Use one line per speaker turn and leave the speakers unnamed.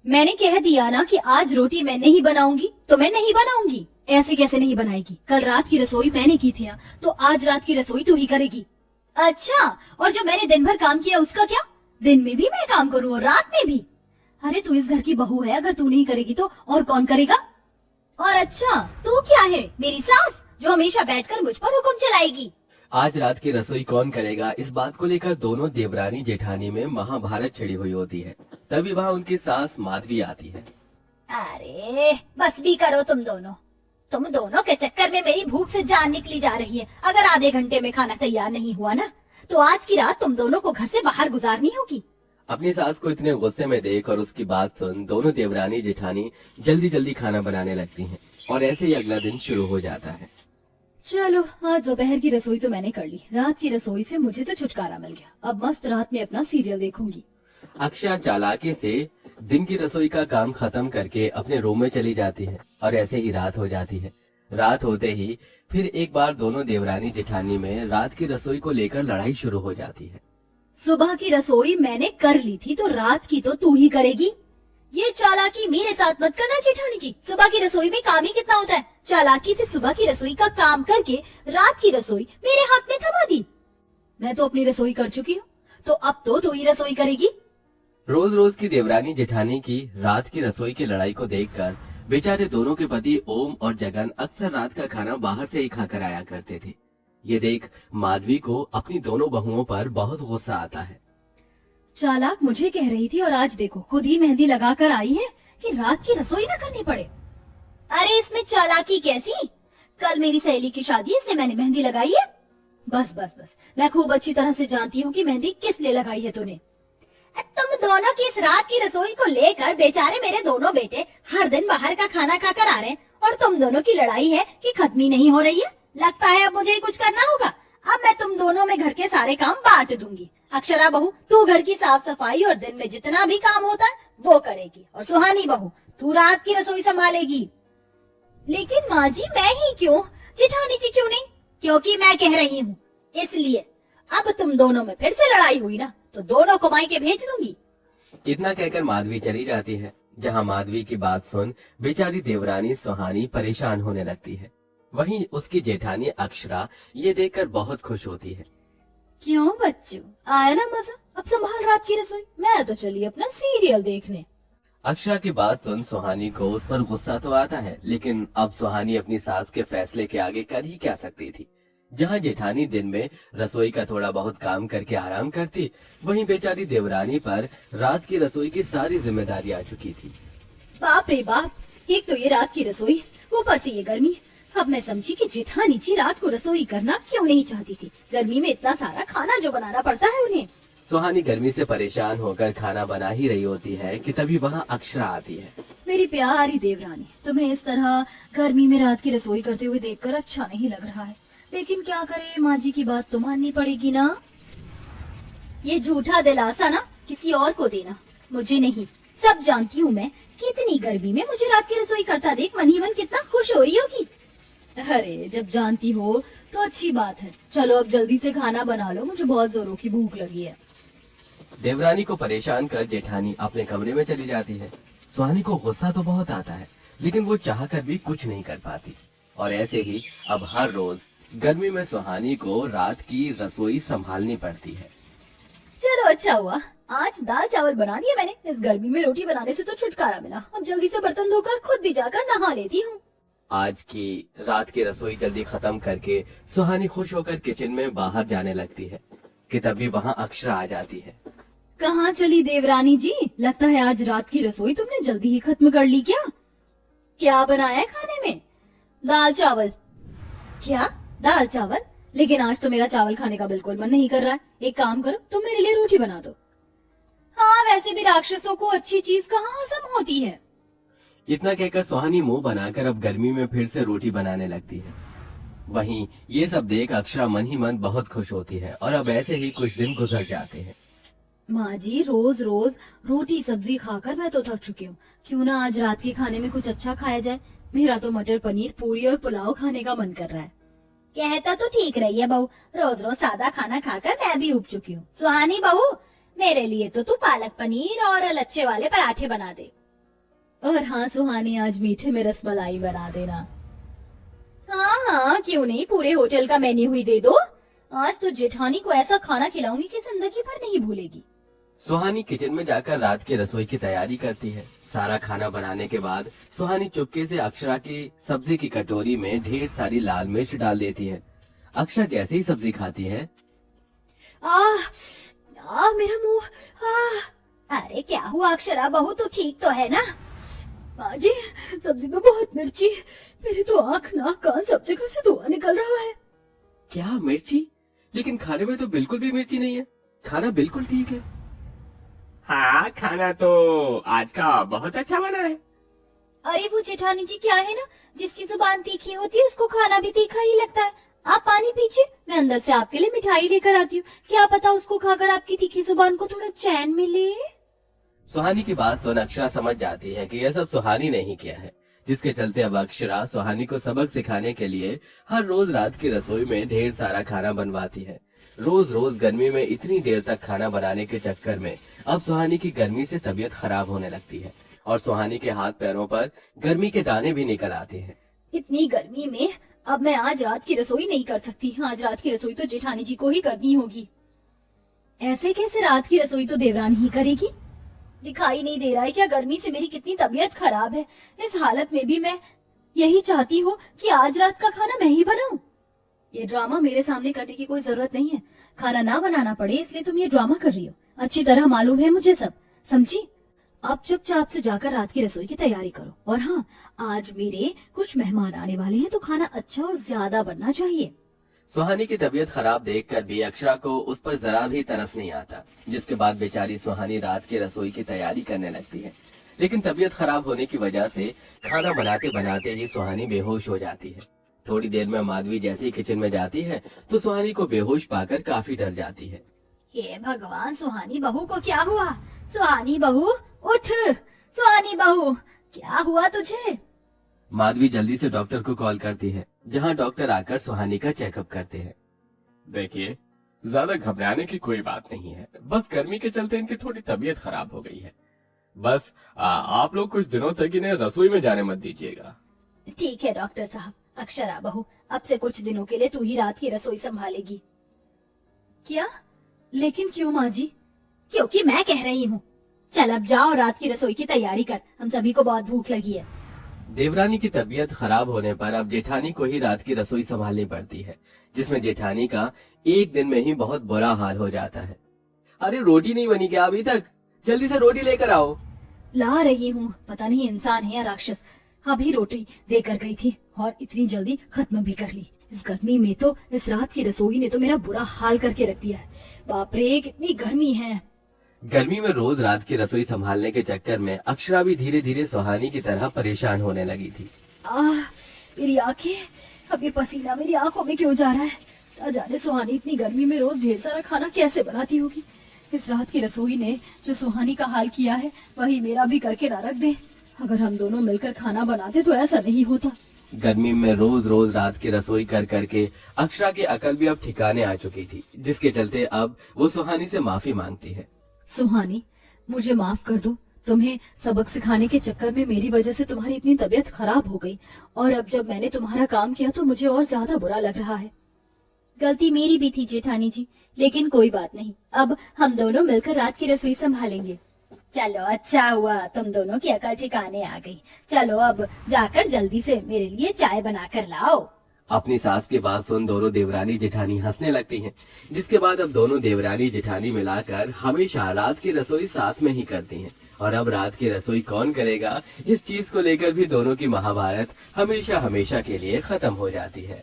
मैंने कह दिया ना कि आज रोटी मैं नहीं बनाऊंगी तो मैं नहीं बनाऊंगी। ऐसे कैसे नहीं बनाएगी? कल रात की रसोई मैंने की थी ना, तो आज रात की रसोई तू ही करेगी। अच्छा, और जो मैंने दिन भर काम किया उसका क्या? दिन में भी मैं काम करूँ और रात में भी? अरे तू इस घर की बहू है, अगर तू नहीं करेगी तो और कौन करेगा? और अच्छा, तू क्या है, मेरी सास जो हमेशा बैठकर मुझ पर हुक्म चलाएगी?
आज रात की रसोई कौन करेगा, इस बात को लेकर दोनों देवरानी जेठानी में महाभारत छिड़ी हुई होती है। तभी वहाँ उनकी सास माधवी आती है।
अरे बस भी करो तुम दोनों के चक्कर में मेरी भूख से जान निकली जा रही है। अगर आधे घंटे में खाना तैयार नहीं हुआ ना, तो आज की रात तुम दोनों को घर से बाहर गुजारनी होगी।
अपनी सास को इतने गुस्से में देख और उसकी बात सुन दोनों देवरानी जेठानी जल्दी जल्दी खाना बनाने लगती हैं और ऐसे ही अगला दिन शुरू हो जाता है।
चलो, आज दोपहर की रसोई तो मैंने कर ली, रात की रसोई से मुझे तो छुटकारा मिल गया। अब मस्त रात में अपना सीरियल देखूंगी।
अक्षरा चालाकी से दिन की रसोई का काम खत्म करके अपने रूम में चली जाती है और ऐसे ही रात हो जाती है। रात होते ही फिर एक बार दोनों देवरानी जेठानी में रात की रसोई को लेकर लड़ाई शुरू हो जाती है।
सुबह की रसोई मैंने कर ली थी, तो रात की तो तू ही करेगी। ये चालाकी मेरे साथ मत करना जेठानी जी। सुबह की रसोई में काम ही कितना होता है। चालाकी से सुबह की रसोई का काम करके रात की रसोई मेरे हाथ में थमा दी। मैं तो अपनी रसोई कर चुकी हूँ, तो अब तो तू ही रसोई करेगी।
रोज रोज की देवरानी जेठानी की रात की रसोई की लड़ाई को देखकर बेचारे दोनों के पति ओम और जगन अक्सर रात का खाना बाहर से ही खाकर आया करते थे। ये देख माधवी को अपनी दोनों बहुओं पर बहुत गुस्सा आता है।
चालाक मुझे कह रही थी और आज देखो खुद ही मेहंदी लगा कर आई है कि रात की रसोई न करनी पड़े। अरे इसमें चालाकी कैसी? कल मेरी सहेली की शादी है, इसलिए मैंने मेहंदी लगाई है। बस बस बस, मैं खूब अच्छी तरह से जानती हूँ कि मेहंदी किस लिए लगाई है तूने। तुम दोनों की इस रात की रसोई को लेकर बेचारे मेरे दोनों बेटे हर दिन बाहर का खाना खाकर आ रहे हैं, और तुम दोनों की लड़ाई है कि खत्म ही नहीं हो रही है। लगता है अब मुझे ही कुछ करना होगा। अब मैं तुम दोनों में घर के सारे काम बांट दूंगी। अक्षरा बहू, तू घर की साफ सफाई और दिन में जितना भी काम होता है वो करेगी, और सुहानी बहू, तू रात की रसोई संभालेगी। लेकिन माँ जी, मैं ही क्यों? जेठानी जी क्यों नहीं? क्योंकि मैं कह रही हूँ, इसलिए। अब तुम दोनों में फिर से लड़ाई हुई ना, तो दोनों को मायके भेज दूंगी।
इतना कहकर माधवी चली जाती है। जहाँ माधवी की बात सुन बेचारी देवरानी सुहानी परेशान होने लगती है। वहीं उसकी जेठानी अक्षरा ये देखकर बहुत खुश होती है।
क्यों बच्चों, आया ना मजा? अब संभाल रात की रसोई, मैं तो चली अपना सीरियल देखने।
अक्षरा की बात सुन सुहानी को उस पर गुस्सा तो आता है, लेकिन अब सुहानी अपनी सास के फैसले के आगे कर ही क्या सकती थी। जहाँ जेठानी दिन में रसोई का थोड़ा बहुत काम करके आराम करती, वहीं बेचारी देवरानी पर रात की रसोई की सारी जिम्मेदारी आ चुकी थी।
बाप रे बाप, एक तो ये रात की रसोई, ऊपर से ये गर्मी। अब मैं समझी कि जेठानी जी रात को रसोई करना क्यों नहीं चाहती थी। गर्मी में इतना सारा खाना जो बनाना पड़ता है उन्हें।
सुहानी गर्मी से परेशान होकर खाना बना ही रही होती है कि तभी वहाँ अक्षरा आती है।
मेरी प्यारी देवरानी, तुम्हें इस तरह गर्मी में रात की रसोई करते हुए देखकर अच्छा नहीं लग रहा है, लेकिन क्या करे, माँ जी की बात तो माननी पड़ेगी ना। ये झूठा दिलासा ना किसी और को देना, मुझे नहीं। सब जानती हूँ मैं कि इतनी गर्मी में मुझे रात की रसोई करता देख मन ही मन कितना खुश हो रही होगी। अरे जब जानती हो तो अच्छी बात है। चलो अब जल्दी से खाना बना लो, मुझे बहुत जोरों की भूख लगी है।
देवरानी को परेशान कर जेठानी अपने कमरे में चली जाती है। सुहानी को गुस्सा तो बहुत आता है, लेकिन वो चाहकर भी कुछ नहीं कर पाती। और ऐसे ही अब हर रोज गर्मी में सुहानी को रात की रसोई संभालनी पड़ती है।
चलो अच्छा हुआ, आज दाल चावल बना दिए मैंने। इस गर्मी में रोटी बनाने से तो छुटकारा मिला। अब जल्दी से बर्तन धोकर खुद भी जाकर नहा लेती हूँ।
आज की रात की रसोई जल्दी खत्म करके सुहानी खुश होकर किचन में बाहर जाने लगती है कि तभी वहाँ अक्षरा आ जाती है।
कहाँ चली देवरानी जी? लगता है आज रात की रसोई तुमने जल्दी ही खत्म कर ली क्या? क्या बनाया है खाने में? दाल चावल। क्या दाल चावल? लेकिन आज तो मेरा चावल खाने का बिल्कुल मन नहीं कर रहा है। एक काम करो, तुम मेरे लिए रोटी बना दो। हाँ, वैसे भी राक्षसों को अच्छी चीज कहाँ हजम होती है।
इतना कहकर सुहानी मुंह बनाकर अब गर्मी में फिर से रोटी बनाने लगती है। वहीं ये सब देख अक्षरा मन ही मन बहुत खुश होती है और अब ऐसे ही कुछ दिन गुजर जाते हैं।
माँ जी, रोज रोज रोटी सब्जी खाकर मैं तो थक चुकी हूँ। क्यों ना आज रात के खाने में कुछ अच्छा खाया जाए। मेरा तो मटर पनीर पूरी और पुलाव खाने का मन कर रहा है। कहता तो ठीक रही है बहू, रोज रोज सादा खाना खाकर मैं भी उब चुकी हूँ। सुहानी बहू, मेरे लिए तो तू पालक पनीर और लच्छे वाले पराठे बना दे। और हाँ सुहानी, आज मीठे में रसमलाई बना देना। हाँ हाँ, क्यों नहीं, पूरे होटल का मेन्यू ही दे दो। आज तो जेठानी को ऐसा खाना खिलाऊंगी कि जिंदगी भर नहीं भूलेगी।
सुहानी किचन में जाकर रात की रसोई की तैयारी करती है। सारा खाना बनाने के बाद सुहानी चुपके से अक्षरा की सब्जी की कटोरी में ढेर सारी लाल मिर्च डाल देती है। अक्षरा जैसे ही सब्जी खाती है,
मेरा मुंह। अरे क्या हुआ अक्षरा बहू, तो ठीक तो है ना? बाजी, सब्जी में बहुत मिर्ची, मेरी तो आँख नाक कान सब जगह से धुआं निकल रहा है।
क्या मिर्ची? लेकिन खाने में तो बिल्कुल भी मिर्ची नहीं है, खाना बिल्कुल ठीक है।
हाँ, खाना तो आज का बहुत अच्छा बना है।
अरे वो जेठानी जी क्या है ना, जिसकी जुबान तीखी होती है उसको खाना भी तीखा ही लगता है। आप पानी पीजिए, मैं अंदर से आपके लिए मिठाई लेकर आती हूँ। क्या पता उसको खाकर आपकी तीखी जुबान को थोड़ा चैन मिले।
सुहानी की बात सुन अक्षरा समझ जाती है कि यह सब सुहानी ने ही किया है, जिसके चलते अब अक्षरा सुहानी को सबक सिखाने के लिए हर रोज रात की रसोई में ढेर सारा खाना बनवाती है। रोज रोज गर्मी में इतनी देर तक खाना बनाने के चक्कर में अब सुहानी की गर्मी से तबीयत खराब होने लगती है और सुहानी के हाथ पैरों पर गर्मी के दाने भी निकल आते हैं।
इतनी गर्मी में अब मैं आज रात की रसोई नहीं कर सकती। आज रात की रसोई तो जेठानी जी को ही करनी होगी। ऐसे कैसे रात की रसोई तो देवरानी ही करेगी? दिखाई नहीं दे रहा है क्या गर्मी से मेरी कितनी तबीयत खराब है? इस हालत में भी मैं यही चाहती हूँ कि आज रात का खाना मैं ही बनाऊं। ये ड्रामा मेरे सामने करने की कोई जरूरत नहीं है। खाना ना बनाना पड़े इसलिए तुम ये ड्रामा कर रही हो। अच्छी तरह मालूम है मुझे सब, समझी? अब चुपचाप से जाकर रात की रसोई की तैयारी करो। और हाँ, आज मेरे कुछ मेहमान आने वाले हैं तो खाना अच्छा और ज्यादा बनना चाहिए।
सुहानी की तबीयत खराब देखकर भी अक्षरा को उस पर जरा भी तरस नहीं आता, जिसके बाद बेचारी सुहानी रात की रसोई की तैयारी करने लगती है। लेकिन तबीयत खराब होने की वजह से खाना बनाते बनाते ही सुहानी बेहोश हो जाती है। थोड़ी देर में माधवी जैसे ही किचन में जाती है तो सुहानी को बेहोश पाकर काफी डर जाती है।
हे भगवान, सुहानी बहू को क्या हुआ? सुहानी बहू उठ, सुहानी बहू क्या हुआ तुझे?
माधवी जल्दी से डॉक्टर को कॉल करती है, जहां डॉक्टर आकर सुहानी का चेकअप करते हैं।
देखिए, ज्यादा घबराने की कोई बात नहीं है, बस गर्मी के चलते इनकी थोड़ी तबीयत खराब हो गई है। बस आप लोग कुछ दिनों तक इन्हें रसोई में जाने मत दीजिएगा।
ठीक है डॉक्टर साहब। अक्षरा बहू, अब से कुछ दिनों के लिए तू ही रात की रसोई संभालेगी। क्या? लेकिन क्यों माँ जी? क्योंकि मैं कह रही हूँ। चल अब जाओ, रात की रसोई की तैयारी कर, हम सभी को बहुत भूख लगी है।
देवरानी की तबीयत खराब होने पर अब जेठानी को ही रात की रसोई संभालनी पड़ती है, जिसमें जेठानी का एक दिन में ही बहुत बुरा हाल हो जाता है। अरे रोटी नहीं बनी क्या अभी तक? जल्दी से रोटी लेकर आओ।
ला रही हूँ। पता नहीं इंसान है या राक्षस, अभी रोटी देकर गई थी और इतनी जल्दी खत्म भी कर ली। इस गर्मी में तो इस रात की रसोई ने तो मेरा बुरा हाल करके रख दिया है। बाप रे, कितनी गर्मी है।
गर्मी में रोज रात की रसोई संभालने के चक्कर में अक्षरा भी धीरे धीरे सुहानी की तरह परेशान होने लगी थी।
मेरी आंखें, अब ये पसीना मेरी आंखों में क्यों जा रहा है? ना जाने सुहानी इतनी गर्मी में रोज ढेर सारा खाना कैसे बनाती होगी। इस रात की रसोई ने जो सुहानी का हाल किया है वही मेरा भी करके ना रख दे। अगर हम दोनों मिलकर खाना बनाते तो ऐसा नहीं होता।
गर्मी में रोज रोज रात की रसोई कर करके अक्षरा की अकल भी अब ठिकाने आ चुकी थी, जिसके चलते अब वो सुहानी से माफी मांगती है।
सुहानी, मुझे माफ कर दो। तुम्हें सबक सिखाने के चक्कर में मेरी वजह से तुम्हारी इतनी तबीयत खराब हो गई, और अब जब मैंने तुम्हारा काम किया तो मुझे और ज्यादा बुरा लग रहा है। गलती मेरी भी थी जेठानी जी, लेकिन कोई बात नहीं, अब हम दोनों मिलकर रात की रसोई संभालेंगे। चलो अच्छा हुआ, तुम दोनों की अकल ठिकाने आ गई। चलो अब जाकर जल्दी से मेरे लिए चाय बनाकर लाओ।
अपनी सास की बात सुन दोनों देवरानी जेठानी हंसने लगती हैं, जिसके बाद अब दोनों देवरानी जेठानी मिलाकर हमेशा रात की रसोई साथ में ही करती हैं। और अब रात की रसोई कौन करेगा, इस चीज को लेकर भी दोनों की महाभारत हमेशा हमेशा के लिए खत्म हो जाती है।